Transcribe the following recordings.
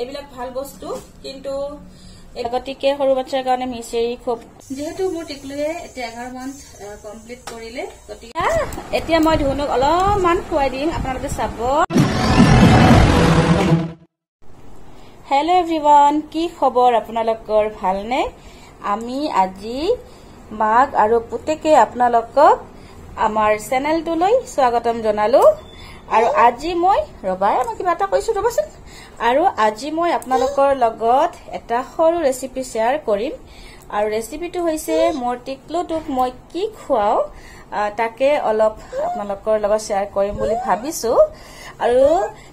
এইবিলাক ভাল বস্তু কিন্তু গতিকে সৰু বাচ্চাৰ কাৰণে মিচেৰি খুব যেহেতু মোৰ টিকলুৱে এতিয়া 11 মান্থ কমপ্লিট কৰিলে গতিকে এতিয়া মই ধুনুক অলপমান খুৱাই দিম আপোনালোকে চাব হেল্ল' এভৰিৱান কি খবৰ আপোনালোকৰ ভালনে আমি আজি মাক আৰু পুতেকে আপোনালোকক আমাৰ চেনেলটোলৈ স্বাগতম জনালো আৰু আজি মই ৰবাই মই কিবা এটা কৈছো ৰবাচোন আৰু আজি মই আপোনালোকৰ লগত এটা সৰু ৰেচিপি শেয়াৰ কৰিম আৰু ৰেচিপিটো হৈছে মোৰ টিকলুটোক মই কি খুৱাও তাকে অলপ আপোনালোকৰ লগত শেয়াৰ কৰিম বুলি ভাবিছো আৰু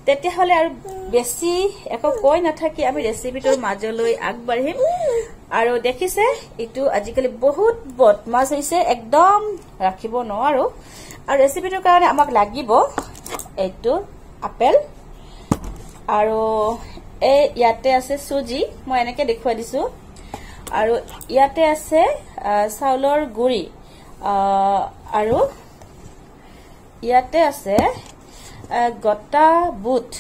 তেতিয়া হলে আৰু বেছি একো কৈ নাথাকি আমি ৰেচিপিটোৰ মাজলৈ আগবাঢ়িম আৰু দেখিছে ইটো আজিকালি বহুত বদমাছ হৈছে একদম ৰাখিব নোৱাৰো আৰু ৰেচিপিটোৰ কাৰণে আমাক লাগিব এইটো আপেল আৰু এই ইয়াতে আছে সুজি মই এনেকে দেখুৱাই দিছো আৰু ইয়াতে আছে চাউলৰ গুৰি আৰু ইয়াতে আছে গটা বুট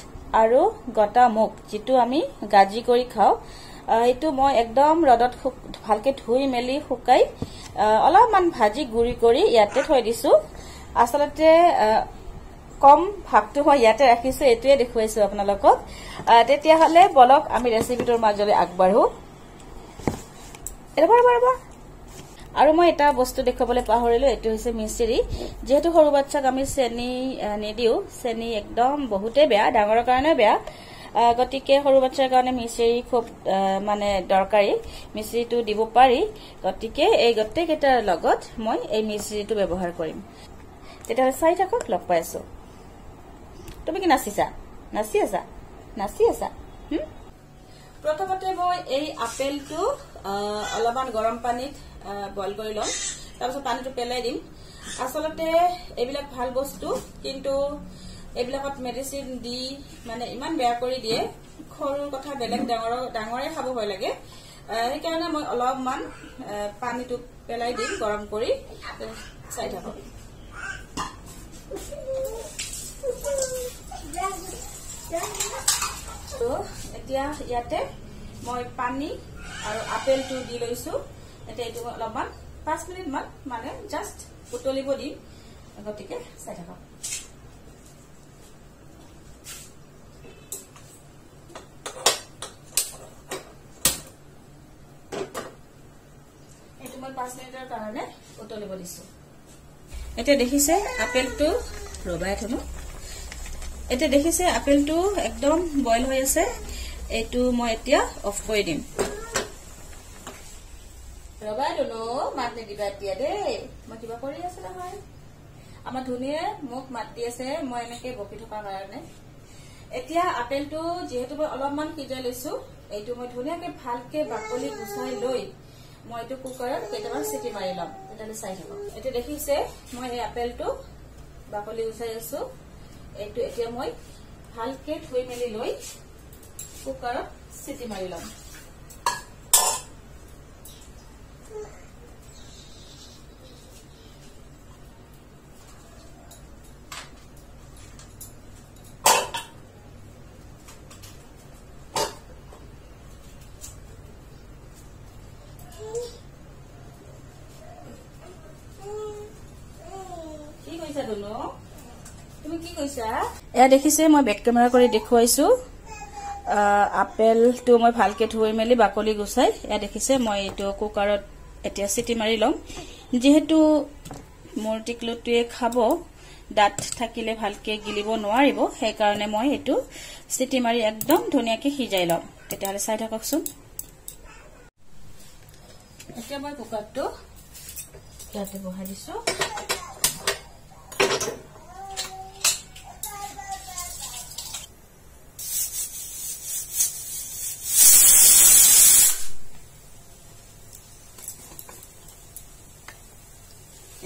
আৰু গটা মুগ যেটো আমি গাজি কৰি খাও এইটো মই একদম ৰদত ভালকে ধুই মেলি শুকাই অলপমান ভাজি গুৰি কৰি ইয়াতে থৈ দিছো আসলতে কম ভাগটো মই ইয়াতে ৰাখিছো এটোৱে দেখুৱাইছো আপোনালোকক তেতিয়া হলে বলক আমি ৰেচিপিটোৰ মাজলৈ আগবাঢ়ো এবাৰ আৰু মই এটা বস্তু দেখাবলৈ পাহৰিলো এটো হৈছে মিচেৰি যেহেতু সৰু বাচ্চাক আমি চেনি নিদিও চেনি একদম বহুতে বেয়া ডাঙৰৰ কাৰণে বেয়া গতিকে সৰু বাচ্চাৰ কাৰণে মিচেৰি খুব মানে দৰকাৰী মিচেৰিটো দিব পাৰি গতিকে এই গটেকেটাৰ লগত মই এই মিচেৰিটো ব্যৱহাৰ কৰিম তেতিয়া চাই থাকক লগ পাই আছো তুমি কি নাচি আছা প্ৰথমতে মই এই আপেলটো অলপমান গৰম পানীত বইল কৰি লম তাৰপিছত পানীটো পেলাই দিম আসলতে এইবিলাক ভাল বস্তু কিন্তু এইবিলাকত মেডিচিন দি মানে ইমান বেয়া কৰি দিয়ে খৰুৰ কথা বেলেগ ডাঙৰে খাব ভয় লাগে সেইকাৰণে মই অলপমান পানীটো পেলাই দিম গৰম কৰি চাই থাকক তো এতিয়া ইয়াতে মই পানী আৰু আপেলটো দি লৈছো এতিয়া এইটো অলপমান 5 মিনিট মান মানে জাস্ট উতলিব দিম গতিকে চাই থাকক এইটো মই 5 মিনিটৰ কাৰণে উতলিব দিছো এতিয়া দেখিছে আপেলটো ৰবাই থলো এতিয়া দেখিছে আপেলটো একদম বইল হৈ আছে এইটো মই এতিয়া অফ কৰি দিম ৰবাই দনো মাত নিদিবা এতিয়া দেই মই কিবা কৰি আছো নহয় আমাৰ ধুনিয়ে মোক মাতি আছে মই এনেকে বকি থকাৰ কাৰণে এতিয়া আপেলটো যেহেতু মই অলপমান সিজাই লৈছো এইটো মই ধুনিয়াকে ভালকে বাকলি গুচাই লৈ মই এইটো কুকাৰত কেইটামান চিটি মাৰি লম তেতিয়ালে চাই থাকক এতিয়া দেখিছে মই এই আপেলটো বাকলি গুচাই আছো এইটো এতিয়া মই ভালকে ধুই মেলি লৈ কুকাৰত চিটি মাৰি লম তুমি কি কৈছা এয়া দেখিছে মই বেক কেমেৰা কৰি দেখুৱাইছো আপেলটো মই ভালকে ধুই মেলি বাকলি গুচাই এয়া দেখিছে মই এইটো কুকাৰত এতিয়া চিটি মাৰি লম যেহেতু মোৰ টিকলুটোৱে খাব দাঁত থাকিলে ভালকে গিলিব নোৱাৰিব সেই কাৰণে মই এইটো চিটি মাৰি একদম ধুনিয়াকে সিজাই লম তেতিয়ালে চাই থাককচোন এতিয়া মই কুকাৰটো ইয়াতে বহাই দিছো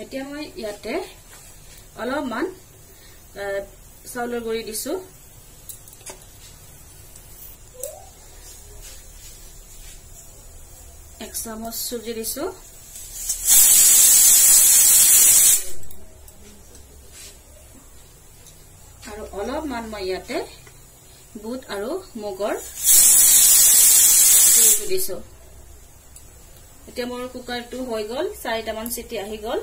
এতিয়া মই ইয়াতে অলপমান চাউলৰ গুৰি দিছো এক চামুচ সুজি দিছো আৰু অলপমান মই ইয়াতে বুট আৰু মুগৰ ধুনীটো দিছো এতিয়া মোৰ কুকাৰটো হৈ গল 4টামান চিটি আহি গল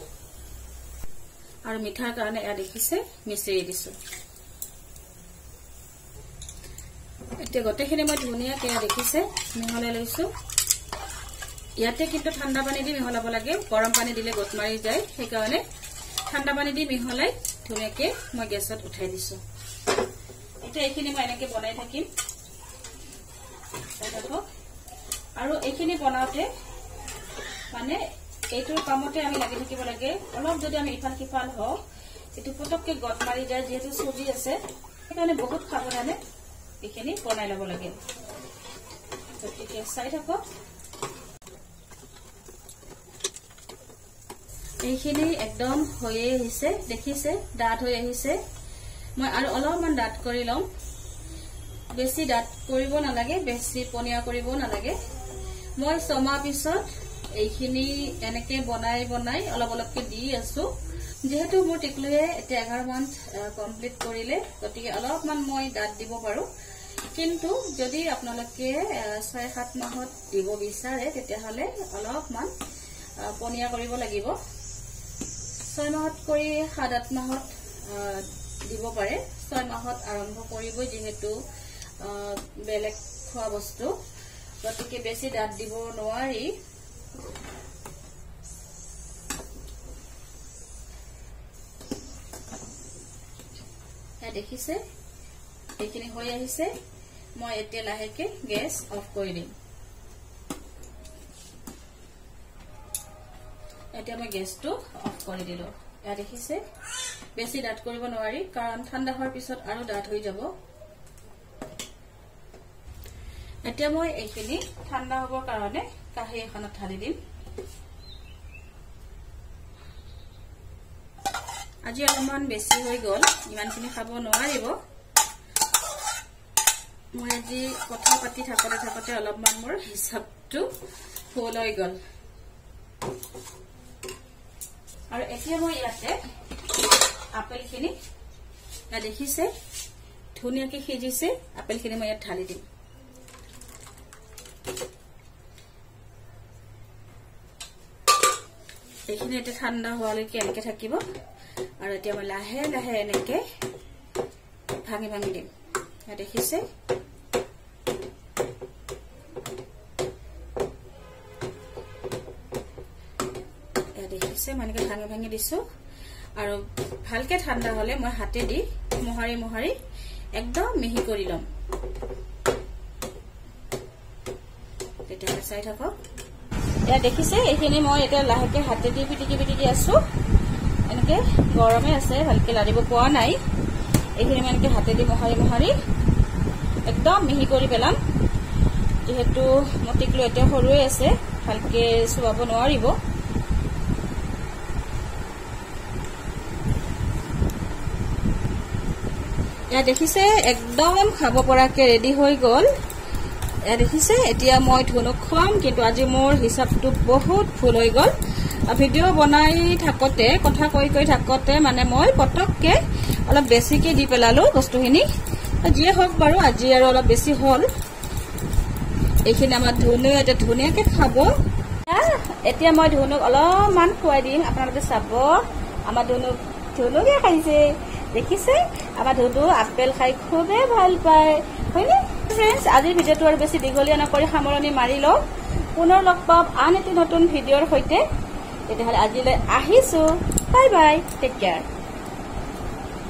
আৰু মিঠাৰ কাৰণে এয়া দেখিছে মিশ্ৰি দিছো এতিয়া গোটেইখিনি মই ধুনীয়াকৈ দেখিছে মিহলাই লৈছো ইয়াতে কিন্তু ঠাণ্ডা পানী দি মিহলাব লাগে গৰম পানী দিলে গট মাৰি যায় সেই কাৰণে ঠাণ্ডা পানী দি মিহলাই ধুনীয়াকৈ মই গেছত উঠাই দিছো এতিয়া এইখিনি মই এনেকৈ বনাই থাকিম আৰু এইখিনি বনাওতে মানে এইটোৰ কামতে আমি লাগি থাকিব লাগে অলপ যদি আমি ইফাল সিফাল হও এটো পটককে গট মাৰি যায় যেহেতু চুজি আছে সেইকাৰণে বহুত সাৱধানে এইখিনি বনাই লব লাগে গতিকে চাই থাকক এইখিনি একদম হয়ে আহিছে দেখিছে ডাঠ হৈ আহিছে মই আৰু অলপমান ডাঠ কৰি লম বেছি ডাঠ কৰিব নালাগে বেছি পনিয়া কৰিব নালাগে মই ছমাহ পিছত এইখিনি এনেকে বনাই বনাই অলপ অলপকে দি আছো যেহেতু মোৰ টিকলুৱে এতিয়া 11 মান্থ কমপ্লিট কৰিলে গতিকে অলপমান মই ডাঠ দিব পাৰো কিন্তু যদি আপোনালোকে 6-7 মাহত দিব বিচাৰে তেতিয়াহলে অলপমান পনিয়া কৰিব লাগিব 6 মাহত কৰি 7-8 মাহত দিব পাৰে 6 মাহত আৰম্ভ কৰিব যেহেতু বেলেগ খোৱা বস্তু গতিকে বেছি ডাঠ দিব নোৱাৰি দেখিছে এইখিনি হৈ আহিছে মই এতিয়া লাহেকে গেছ অফ কৰি দিম এতিয়া মই গেছটো অফ কৰি দিলো এয়া দেখিছে বেছি ডাঠ কৰিব নোৱাৰি কাৰণ ঠাণ্ডা হোৱাৰ পিছত আৰু ডাঠ হৈ যাব এতিয়া মই এইখিনি ঠাণ্ডা হ'বৰ কাৰণে কাঁহী এখনত ঢালি দিম আজি অলপমান বেছি হৈ গল ইমানখিনি খাব নোৱাৰিব মই আজি কথা পাতি থাকতে অলপমান মোৰ হিচাপটো ফুল হৈ গল আৰু এতিয়া মই ইয়াতে আপেলখিনি দেখিছে ধুনীয়াকৈ সিজিছে আপেলখিনি মই ইয়াত ঢালি দিম এইখিনি এতিয়া ঠাণ্ডা হোৱালৈকে এনেকে থাকিব আৰু এতিয়া মই লাহে লাহে এনেকে ভাঙি ভাঙি দিম দেখিছে দেখিছে মই এনেকে ভাঙি ভাঙি দিছো আৰু ভালকে ঠাণ্ডা হলে মই হাতে দি মোহাৰি মোহাৰি একদম মিহি কৰি লম তেতিয়া চাই থাকক এয়া দেখিছে এইখিনি মই এটা লাহেকে হাতে দি পিটিকি পিটিকি আছো এনেকে গৰমে আছে ভালকে লাৰিব পোৱা নাই এইখিনি মই এনেকে হাতে দি মোহাৰি মোহাৰি একদম মিহি কৰি পেলাম যেহেতু মটিকলো এতিয়া সৰুৱে আছে ভালকে চুৱাব নোৱাৰিব এয়া দেখিছে একদম খাব পৰাকে ৰেডি হৈ গল এয়া দেখিছে এতিয়া মই ধুনুক খুৱাম কিন্তু আজি মোৰ হিচাপটো বহুত ভুল হৈ গল ভিডিঅ' বনাই থাকতে কথা কৈ কৈ থাকতে মানে মই পটককে অলপ বেছিকে দি পেলালো বস্তুখিনি যিয়ে হওক বাৰু আজি আৰু অলপ বেছি হল এইখিনি আমাৰ ধুনু এটা ধুনীয়াকে খাব এতিয়া মই ধুনুক অলপমান খুৱাই দিম আপোনালোকে চাব আমাৰ ধুনুকে খাইছে দেখিছে আমাৰ ধুনু আপেল খাই খুবেই ভাল পায় হয়নে ফ্ৰেণ্ডছ আজিৰ ভিডিঅ'টো আৰু বেছি দীঘলীয়া নকৰি সামৰণি মাৰি লওঁ পুনৰ লগ পাম আন এটি নতুন ভিডিঅ'ৰ সৈতে তেতিয়াহ'লে আজিলৈ আহিছো বাই বাই টেক কেয়াৰ